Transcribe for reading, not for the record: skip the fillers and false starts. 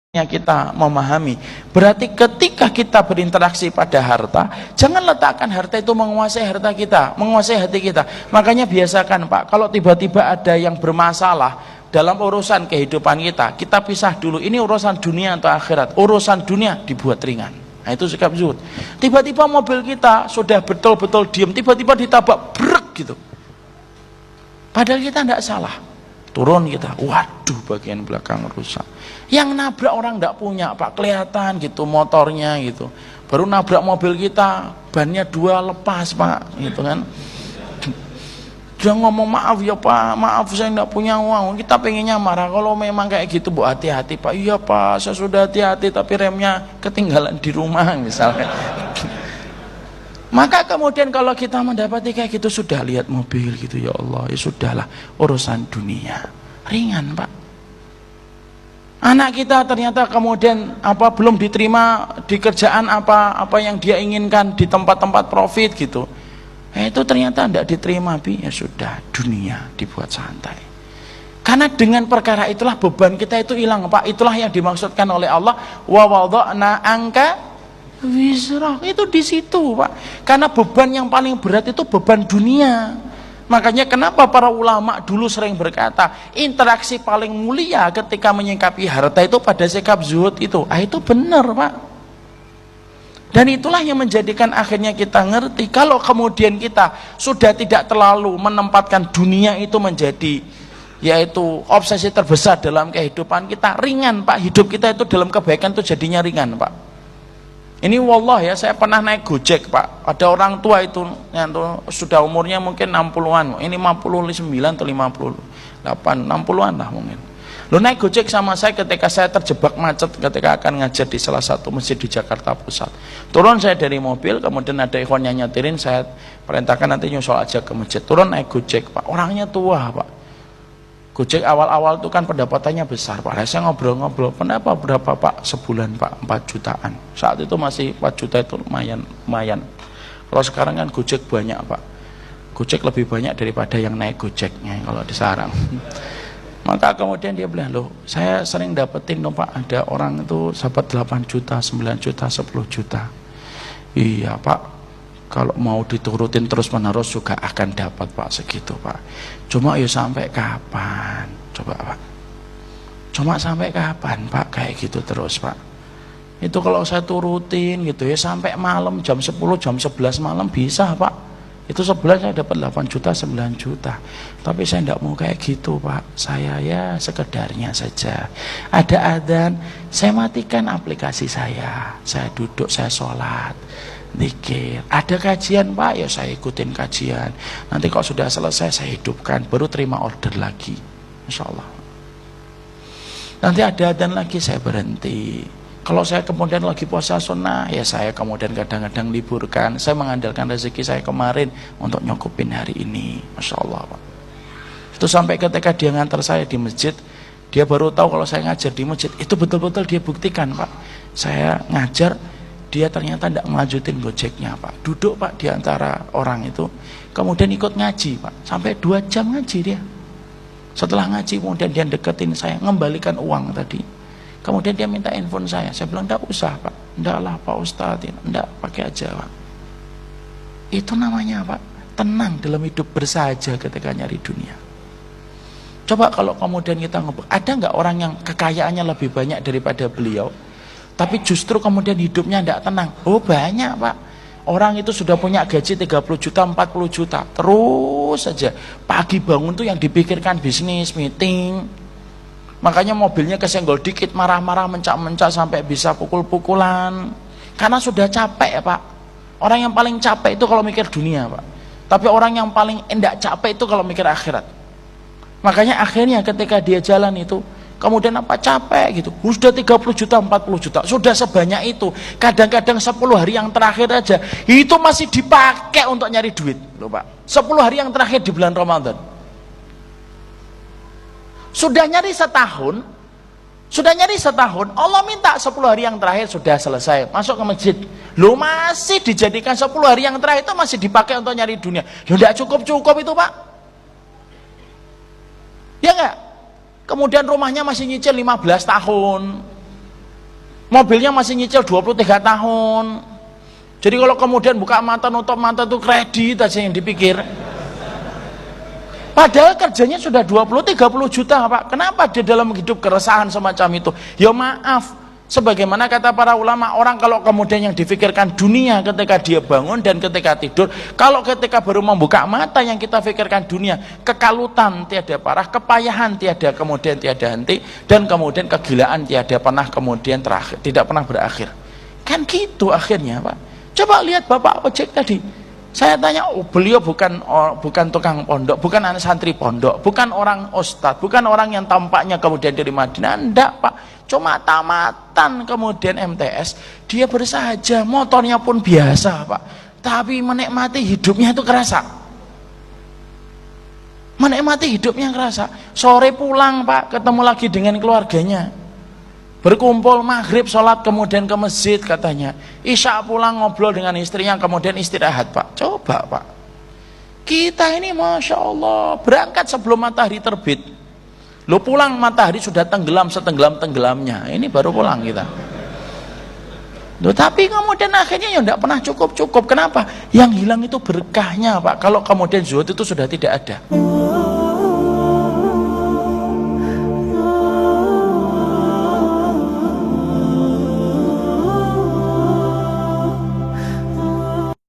kita memahami. Berarti ketika kita berinteraksi pada harta, jangan letakkan harta itu menguasai harta kita, menguasai hati kita. Makanya biasakan Pak, kalau tiba-tiba ada yang bermasalah dalam urusan kehidupan kita, kita pisah dulu, ini urusan dunia atau akhirat. Urusan dunia dibuat ringan. Nah itu sikap zuhud. Tiba-tiba mobil kita sudah betul-betul diam, tiba-tiba ditabrak brek gitu, padahal kita tidak salah. Turun kita, waduh bagian belakang rusak. Yang nabrak orang tidak punya Pak, kelihatan gitu motornya gitu. Baru nabrak mobil kita, bannya 2 lepas Pak, gitu kan. Dia ngomong maaf ya Pak, maaf saya tidak punya uang. Kita pengennya marah, kalau memang kayak gitu Bu hati-hati Pak. Iya Pak, saya sudah hati-hati tapi remnya ketinggalan di rumah misalnya. Maka kemudian kalau kita mendapati kayak gitu, sudah lihat mobil gitu, ya Allah, ya sudahlah, urusan dunia ringan Pak. Anak kita ternyata kemudian belum diterima di kerjaan apa yang dia inginkan di tempat-tempat profit gitu, itu ternyata tidak diterima Bi, ya sudah, dunia dibuat santai. Karena dengan perkara itulah beban kita itu hilang Pak. Itulah yang dimaksudkan oleh Allah, wa wada'na angka wisrah, itu di situ Pak. Karena beban yang paling berat itu beban dunia. Makanya kenapa para ulama dulu sering berkata, interaksi paling mulia ketika menyikapi harta itu pada sikap zuhud itu. Itu benar Pak. Dan itulah yang menjadikan akhirnya kita ngerti, kalau kemudian kita sudah tidak terlalu menempatkan dunia itu menjadi yaitu obsesi terbesar dalam kehidupan kita, ringan Pak. Hidup kita itu dalam kebaikan itu jadinya ringan Pak. Ini wallah ya, saya pernah naik Gojek Pak. Ada orang tua itu yang sudah umurnya mungkin 60-an. Ini 59 atau 58, 60-an lah mungkin. Lo naik Gojek sama saya ketika saya terjebak macet ketika akan ngajar di salah satu masjid di Jakarta Pusat. Turun saya dari mobil, kemudian ada ikhwan yang nyetirin, saya perintahkan nanti nyusul aja ke masjid. Turun naik Gojek Pak. Orangnya tua Pak. Gojek awal-awal itu kan pendapatannya besar Pak. Saya ngobrol-ngobrol, kenapa berapa Pak sebulan Pak? 4 jutaan. Saat itu masih 4 juta itu lumayan. Kalau sekarang kan Gojek banyak Pak. Gojek lebih banyak daripada yang naik Gojeknya kalau di sarang. Maka kemudian dia bilang, loh saya sering dapetin dong Pak, ada orang itu dapat 8 juta, 9 juta, 10 juta. Iya Pak, kalau mau diturutin terus menerus juga akan dapat Pak segitu Pak. Cuma ya sampai kapan? Coba Pak. Cuma sampai kapan Pak kayak gitu terus Pak? Itu kalau saya turutin gitu ya sampai malam jam 10, jam 11 malam bisa Pak. Itu sebulan saya dapat 8 juta, 9 juta. Tapi saya tidak mau kayak gitu Pak. Saya ya sekedarnya saja. Ada adzan, saya matikan aplikasi saya. Saya duduk, saya sholat, zikir. Ada kajian Pak, ya saya ikutin kajian. Nanti kalau sudah selesai saya hidupkan, baru terima order lagi, insya Allah. Nanti ada adzan lagi saya berhenti. Kalau saya kemudian lagi puasa sunnah, ya saya kemudian kadang-kadang liburkan. Saya mengandalkan rezeki saya kemarin untuk nyukupin hari ini, masya Allah Pak. Itu sampai ketika dia ngantar saya di masjid, dia baru tahu kalau saya ngajar di masjid. Itu betul-betul dia buktikan Pak. Saya ngajar, dia ternyata tidak melanjutin Gojeknya Pak. Duduk Pak di antara orang itu, kemudian ikut ngaji Pak. Sampai 2 jam ngaji dia. Setelah ngaji kemudian dia deketin saya, ngembalikan uang tadi. Kemudian dia minta handphone saya bilang tidak usah Pak. Tidak lah Pak Ustadz, tidak, pakai aja Pak. Itu namanya Pak, tenang dalam hidup, bersahaja ketika nyari dunia. Coba kalau kemudian kita ngobrol, ada nggak orang yang kekayaannya lebih banyak daripada beliau, tapi justru kemudian hidupnya tidak tenang? Oh banyak Pak. Orang itu sudah punya gaji 30 juta, 40 juta, terus saja pagi bangun tuh yang dipikirkan bisnis, meeting. Makanya mobilnya kesenggol dikit marah-marah, mencak-mencak sampai bisa pukul-pukulan. Karena sudah capek ya Pak. Orang yang paling capek itu kalau mikir dunia Pak. Tapi orang yang paling enggak capek itu kalau mikir akhirat. Makanya akhirnya ketika dia jalan itu, kemudian apa capek gitu, sudah 30 juta, 40 juta, sudah sebanyak itu. Kadang-kadang 10 hari yang terakhir aja itu masih dipakai untuk nyari duit loh Pak. 10 hari yang terakhir di bulan Ramadan. Sudah nyari setahun, Allah minta 10 hari yang terakhir sudah selesai, masuk ke masjid. Lo masih dijadikan 10 hari yang terakhir itu masih dipakai untuk nyari dunia. Ya tidak cukup-cukup itu Pak. Ya enggak? Kemudian rumahnya masih nyicil 15 tahun. mobilnya masih nyicil 23 tahun. Jadi kalau kemudian buka mata nutup mata itu kredit aja yang dipikir. Padahal kerjanya sudah 20-30 juta Pak. Kenapa dia dalam hidup keresahan semacam itu? Ya maaf, sebagaimana kata para ulama, orang kalau kemudian yang difikirkan dunia ketika dia bangun dan ketika tidur, kalau ketika baru membuka mata yang kita fikirkan dunia, kekalutan tiada parah, kepayahan tiada kemudian tiada henti, dan kemudian kegilaan tiada pernah kemudian terakhir, tidak pernah berakhir. Kan gitu akhirnya Pak. Coba lihat Bapak ojek tadi. Saya tanya, beliau bukan tukang pondok, bukan anak santri pondok, bukan orang ustadz, bukan orang yang tampaknya kemudian dari Madinah, enggak Pak, cuma tamatan kemudian MTS, dia bersahaja, motornya pun biasa Pak, tapi menikmati hidupnya itu kerasa, menikmati hidupnya kerasa. Sore pulang Pak, ketemu lagi dengan keluarganya, berkumpul maghrib, sholat, kemudian ke masjid katanya, isya pulang ngobrol dengan istrinya, kemudian istirahat Pak. Coba Pak, kita ini Masya Allah berangkat sebelum matahari terbit, lo pulang matahari sudah tenggelam setenggelam-tenggelamnya, ini baru pulang kita. Loh, tapi kemudian akhirnya ya tidak pernah cukup. Kenapa? Yang hilang itu berkahnya Pak, kalau kemudian zuhud itu sudah tidak ada.